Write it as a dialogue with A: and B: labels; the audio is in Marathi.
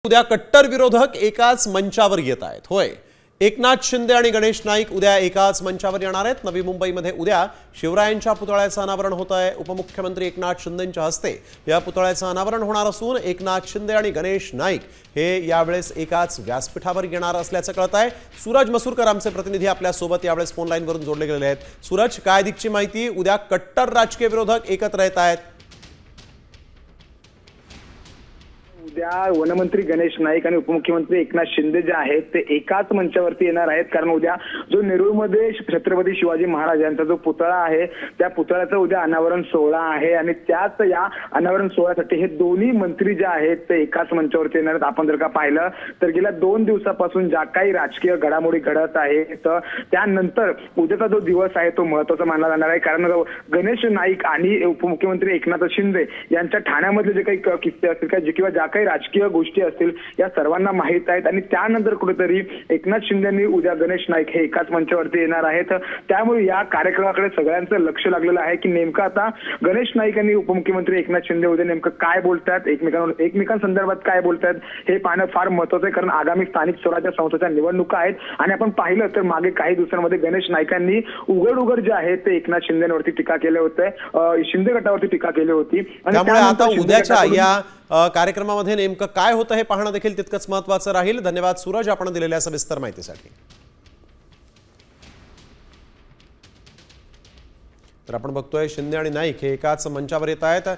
A: उद्या कट्टर विरोधक एकाच मंचावर येत आहेत। होय, एकनाथ शिंदे आणि गणेश नाईक उद्या एकाच मंचावर येणार आहेत। नवी मुंबईमध्ये उद्या शिवरायांच्या पुतळ्याचं अनावरण होत आहे। उपमुख्यमंत्री एकनाथ शिंदेंच्या हस्ते या पुतळ्याचं अनावरण होणार असून एकनाथ शिंदे आणि गणेश नाईक हे यावेळेस एकाच व्यासपीठावर येणार असल्याचं कळत आहे। सूरज मसूरकर आमचे प्रतिनिधी आपल्या सोबत यावेळेस फोन लाईनवरून जोडले गेलेले आहेत। सूरज, काय दिगची माहिती? उद्या कट्टर राजकीय विरोधक एकत्र येत आहेत।
B: उद्या वनमंत्री गणेश नाईक आणि उपमुख्यमंत्री एकनाथ शिंदे जे आहेत ते एकाच मंचावरती येणार आहेत। कारण उद्या जो नेरूळमध्ये छत्रपती शिवाजी महाराज यांचा जो पुतळा आहे त्या पुतळ्याचं उद्या अनावरण सोहळा आहे आणि त्याच या अनावरण सोहळ्यासाठी हे दोन्ही मंत्री जे आहेत ते एकाच मंचावरती येणार आहेत। आपण जर का पाहिलं तर गेल्या 2 दिवसापासून ज्या काही राजकीय घडामोडी घडत आहेत त्यानंतर उद्याचा जो दिवस आहे तो महत्त्वाचा मानला जाणार आहे। कारण गणेश नाईक आणि उपमुख्यमंत्री एकनाथ शिंदे यांच्या ठाण्यामधले जे काही किस्से असतील किंवा ज्या काही राजकीय गोष्टी असतील या सर्वांना माहित आहेत आणि त्यानंतर कुठेतरी एकनाथ शिंदेंनी उद्या गणेश नाईक हे एकाच मंचावरती येणार आहेत। त्यामुळे या कार्यक्रमाकडे सगळ्यांचं लक्ष लागलेलं आहे की नेमकं आता गणेश नाईक आणि उपमुख्यमंत्री एकनाथ शिंदे उद्या नेमकं काय बोलतात, एकमेकांसंदर्भात काय बोलतात हे पाहणं फार महत्त्वाचं आहे। कारण आगामी स्थानिक स्वराज्य संस्थांच्या निवडणुका आहेत आणि आपण पाहिलं तर मागे काही दिवसांमध्ये गणेश नाईकांनी उघड जे आहे ते एकनाथ शिंदेवरती टीका केली होते, शिंदे गटावरती टीका केली होती आणि
A: त्यामुळे आता उद्याच्या या कार्यक्रमामध्ये नेमकं काय होतं हे पाहणं देखील तितकंच महत्त्वाचं राहील। धन्यवाद सूरज, आपण दिलेल्या सविस्तर माहितीसाठी। तर आपण बघतोय शिंदे आणि नाईक हे एकाच मंचावर येत आहेत।